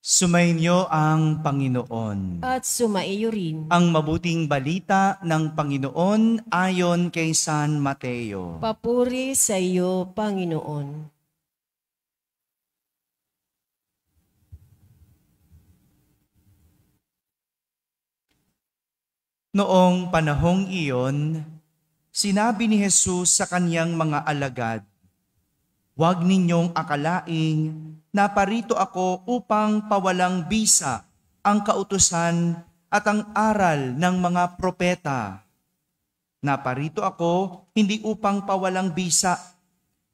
Sumainyo ang Panginoon. At sumaiyo rin. Ang mabuting balita ng Panginoon ayon kay San Mateo. Papuri sa iyo, Panginoon. Noong panahong iyon, sinabi ni Jesus sa kaniyang mga alagad, "Huwag ninyong akalaing naparito ako upang pawalang bisa ang kautusan at ang aral ng mga propeta. Naparito ako hindi upang pawalang bisa,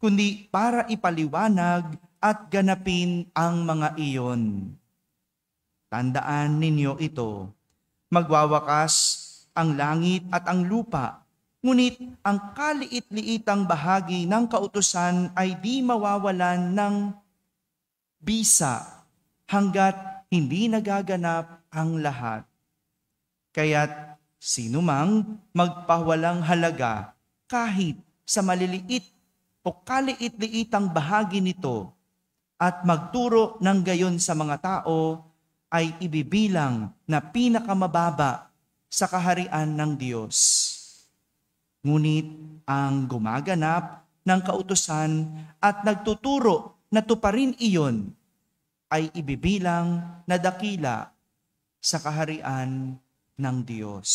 kundi para ipaliwanag at ganapin ang mga iyon. Tandaan ninyo ito, magwawakas ang langit at ang lupa, ngunit ang kaliit-liitang bahagi ng kautusan ay di mawawalan ng bisa hanggat hindi nagaganap ang lahat. Kaya't sino mang magpawalang halaga kahit sa maliliit o kaliit-liitang bahagi nito at magturo ng gayon sa mga tao ay ibibilang na pinakamababa sa kaharian ng Diyos. Ngunit ang gumaganap ng kautusan at nagtuturo na tuparin iyon ay ibibilang na dakila sa kaharian ng Diyos."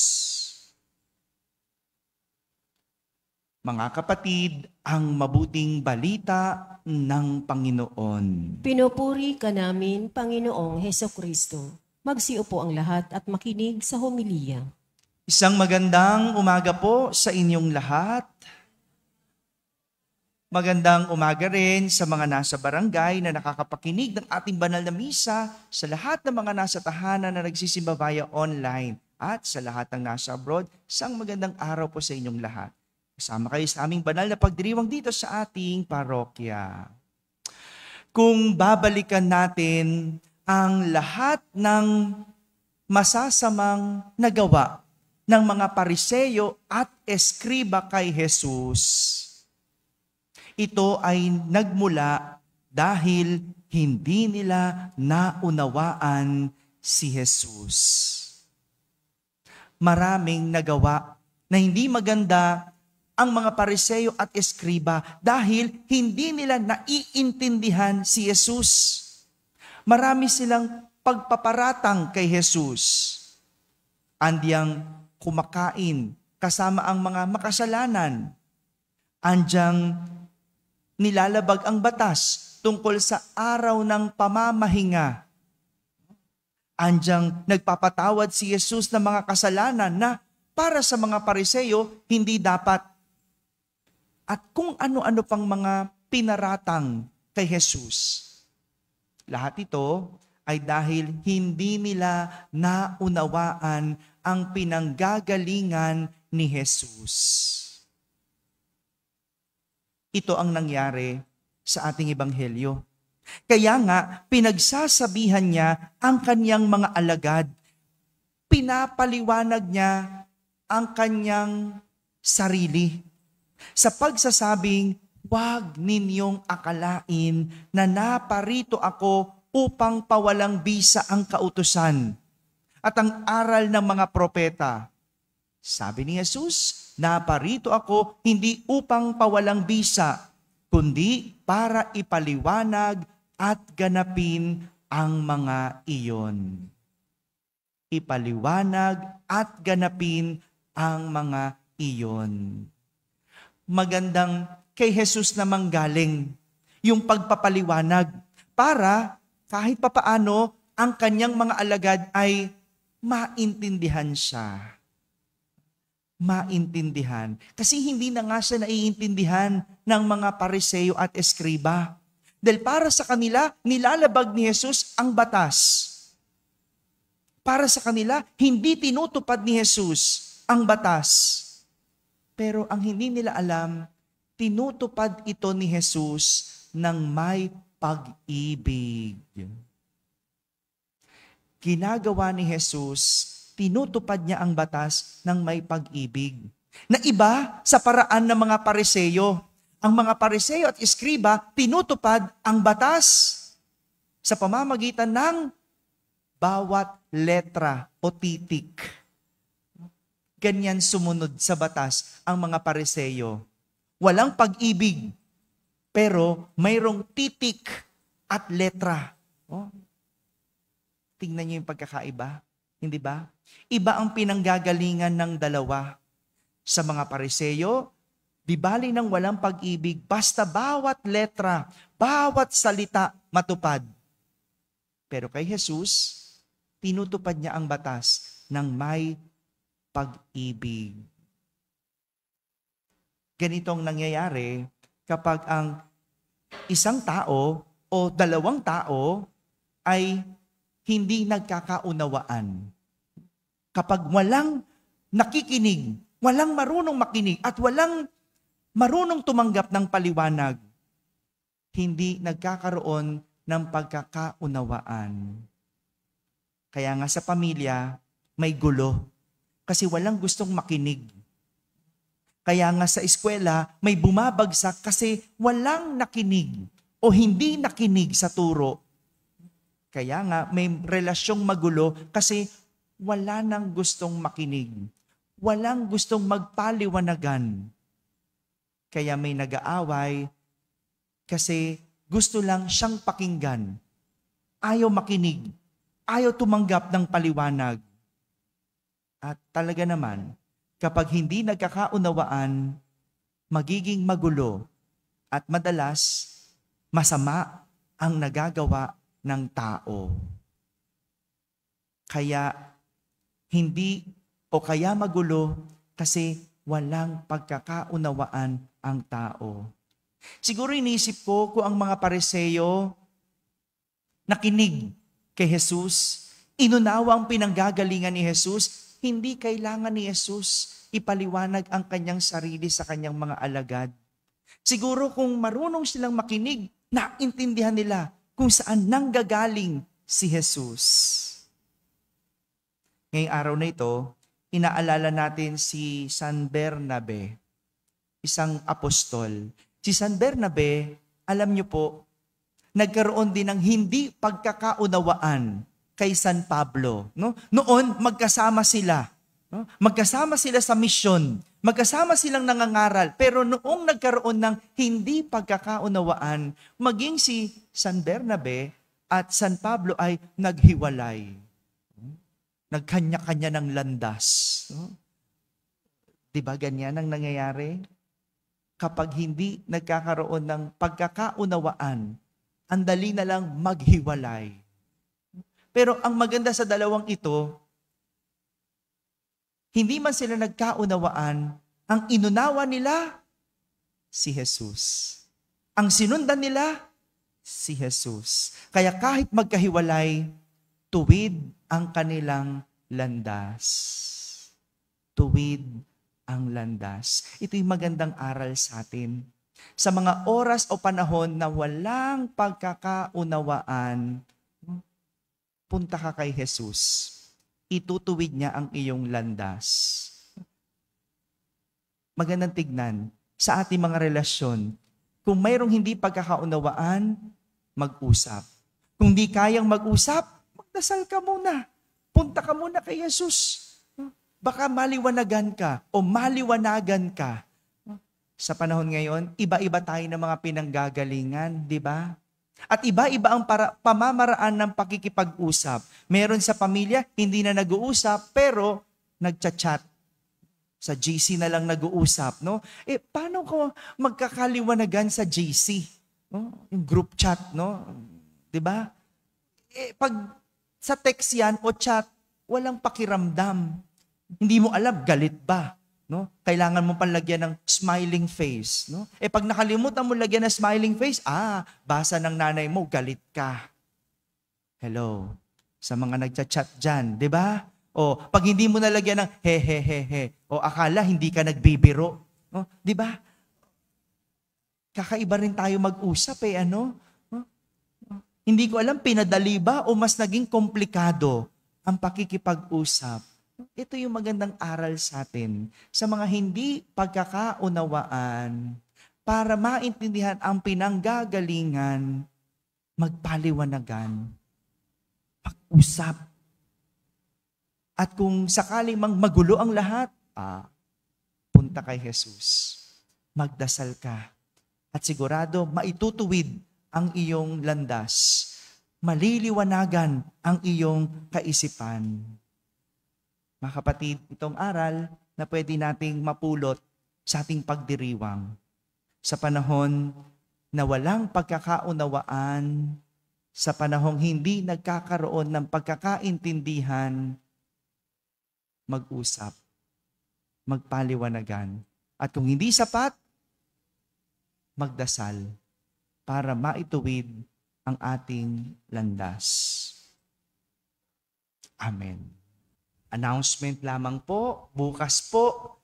Mga kapatid, ang mabuting balita ng Panginoon. Pinupuri ka namin, Panginoong Hesukristo. Magsiupo ang lahat at makinig sa homilya. Isang magandang umaga po sa inyong lahat. Magandang umaga rin sa mga nasa barangay na nakakapakinig ng ating banal na misa, sa lahat ng mga nasa tahanan na nagsisimba via online, at sa lahat ng nasa abroad. Isang magandang araw po sa inyong lahat. Kasama kayo sa aming banal na pagdiriwang dito sa ating parokya. Kung babalikan natin ang lahat ng masasamang nagawa ng mga Pariseyo at Eskriba kay Jesus, ito ay nagmula dahil hindi nila naunawaan si Jesus. Maraming nagawa na hindi maganda ang mga Pariseyo at Eskriba dahil hindi nila naiintindihan si Jesus. Marami silang pagpaparatang kay Jesus. Andyang kumakain kasama ang mga makasalanan. Andyang nilalabag ang batas tungkol sa araw ng pamamahinga. Andyang nagpapatawad si Jesus ng mga kasalanan na para sa mga Pariseyo hindi dapat. At kung ano-ano pang mga pinaratang kay Jesus. Lahat ito ay dahil hindi nila naunawaan ang pinanggagalingan ni Jesus. Ito ang nangyari sa ating ebanghelyo. Kaya nga, pinagsasabihan niya ang kanyang mga alagad. Pinapaliwanag niya ang kanyang sarili. Sa pagsasabing, "Huwag ninyong akalain na naparito ako upang pawalang bisa ang kautusan at ang aral ng mga propeta." Sabi ni Jesus, "Naparito ako hindi upang pawalang bisa, kundi para ipaliwanag at ganapin ang mga iyon." Ipaliwanag at ganapin ang mga iyon. Magandang kay Jesus namang galing yung pagpapaliwanag para kahit papaano ang kanyang mga alagad ay maintindihan siya. Maintindihan. Kasi hindi na nga siya naiintindihan ng mga Pariseyo at Eskriba. Dahil para sa kanila, nilalabag ni Jesus ang batas. Para sa kanila, hindi tinutupad ni Jesus ang batas. Pero ang hindi nila alam, tinutupad ito ni Jesus ng may pag-ibig. Ginagawa ni Jesus, tinutupad niya ang batas ng may pag-ibig. Na iba sa paraan ng mga Pariseyo. Ang mga Pariseyo at Eskriba, tinutupad ang batas sa pamamagitan ng bawat letra o titik. Ganyan sumunod sa batas ang mga Pariseo. Walang pag-ibig, pero mayroong titik at letra. Oh, tingnan niyo yung pagkakaiba, hindi ba? Iba ang pinanggagalingan ng dalawa. Sa mga Pariseo, di bali ng walang pag-ibig, basta bawat letra, bawat salita matupad. Pero kay Jesus, tinutupad niya ang batas ng may pag-ibig. Ganitong nangyayari kapag ang isang tao o dalawang tao ay hindi nagkakaunawaan. Kapag walang nakikinig, walang marunong makinig at walang marunong tumanggap ng paliwanag, hindi nagkakaroon ng pagkakaunawaan. Kaya nga sa pamilya, may gulo kasi walang gustong makinig. Kaya nga sa eskwela, may bumabagsak kasi walang nakinig o hindi nakinig sa turo. Kaya nga may relasyong magulo kasi wala nang gustong makinig. Walang gustong magpaliwanagan. Kaya may nag-aaway kasi gusto lang siyang pakinggan. Ayaw makinig. Ayaw tumanggap ng paliwanag. At talaga naman, kapag hindi nagkakaunawaan, magiging magulo at madalas masama ang nagagawa ng tao. Kaya kaya magulo kasi walang pagkakaunawaan ang tao. Siguro inisip ko kung ang mga Pariseo nakinig kay Jesus, inunawa ang pinanggagalingan ni Jesus, hindi kailangan ni Jesus ipaliwanag ang kanyang sarili sa kanyang mga alagad. Siguro kung marunong silang makinig, naintindihan nila kung saan nanggagaling si Jesus. Ngayong araw na ito, inaalala natin si San Bernabe, isang apostol. Si San Bernabe, alam niyo po, nagkaroon din ng hindi pagkakaunawaan kay San Pablo. No? Noon, magkasama sila. No? Magkasama sila sa misyon. Magkasama silang nangangaral. Pero noong nagkaroon ng hindi pagkakaunawaan, maging si San Bernabe at San Pablo ay naghiwalay. Nagkanya-kanya ng landas. No? Diba ganyan ang nangyayari? Kapag hindi nagkakaroon ng pagkakaunawaan, ang dali na lang maghiwalay. Pero ang maganda sa dalawang ito, hindi man sila nagkaunawaan, ang inunawa nila, si Jesus. Ang sinundan nila, si Jesus. Kaya kahit magkahiwalay, tuwid ang kanilang landas. Tuwid ang landas. Ito'y magandang aral sa atin. Sa mga oras o panahon na walang pagkakaunawaan, punta ka kay Jesus. Itutuwid niya ang iyong landas. Magandang tignan sa ating mga relasyon. Kung mayroong hindi pagkakaunawaan, mag-usap. Kung di kayang mag-usap, magdasal ka muna. Punta ka muna kay Jesus. Baka maliwanagan ka o maliwanagan ka. Sa panahon ngayon, iba-iba tayo ng mga pinanggagalingan, di ba? At iba-iba ang pamamaraan ng pakikipag-usap. Meron sa pamilya, hindi na nag-uusap, pero nagchat-chat. Sa GC na lang nag-uusap, no? Paano ko magkakaliwanagan sa GC? No? Yung group chat, no? Di ba? Pag sa text yan o chat, walang pakiramdam. Hindi mo alam, galit ba? No? Kailangan mo palagyan ng smiling face. No? Pag nakalimutan mo lagyan ng smiling face, basa ng nanay mo, galit ka. Hello. Sa mga nagchat-chat dyan, di ba? O, pag hindi mo nalagyan ng he, o akala hindi ka nagbibiro. No? Di ba? Kakaiba rin tayo mag-usap ano? No? Hindi ko alam, pinadali ba o mas naging komplikado ang pakikipag-usap. Ito yung magandang aral sa atin sa mga hindi pagkakaunawaan para maintindihan ang pinanggagalingan, magpaliwanagan, mag-usap. At kung sakaling magulo ang lahat, punta kay Jesus. Magdasal ka. At sigurado, maitutuwid ang iyong landas. Maliliwanagan ang iyong kaisipan. Mga kapatid, itong aral na pwede nating mapulot sa ating pagdiriwang. Sa panahon na walang pagkakaunawaan, sa panahong hindi nagkakaroon ng pagkakaintindihan, mag-usap, magpaliwanagan. At kung hindi sapat, magdasal para maituwid ang ating landas. Amen. Announcement lamang po, bukas po,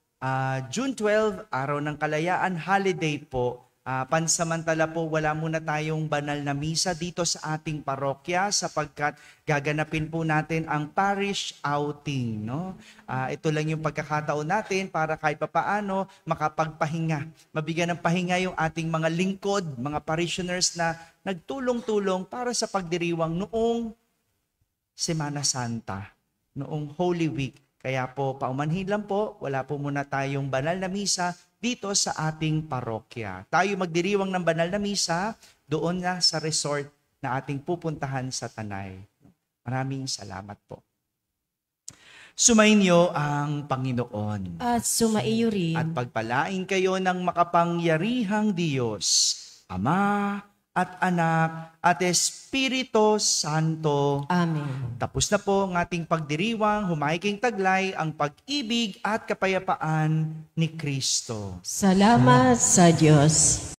June 12, Araw ng Kalayaan, holiday po. Pansamantala po, wala muna tayong banal na misa dito sa ating parokya sapagkat gaganapin po natin ang parish outing. No? Ito lang yung pagkakataon natin para kahit papaano makapagpahinga. Mabigyan ng pahinga yung ating mga lingkod, mga parishioners na nagtulong-tulong para sa pagdiriwang noong Semana Santa, noong Holy Week. Kaya po, paumanhin lang po, wala po muna tayong banal na misa dito sa ating parokya. Tayo magdiriwang ng banal na misa doon na sa resort na ating pupuntahan sa Tanay. Maraming salamat po. Sumainyo ang Panginoon. At sumaiyo rin. At pagpalain kayo ng makapangyarihang Diyos, Ama at Anak at Espiritu Santo. Amen. Tapos na po ang ating pagdiriwang, humaiking taglay ang pag-ibig at kapayapaan ni Kristo. Salamat sa Diyos.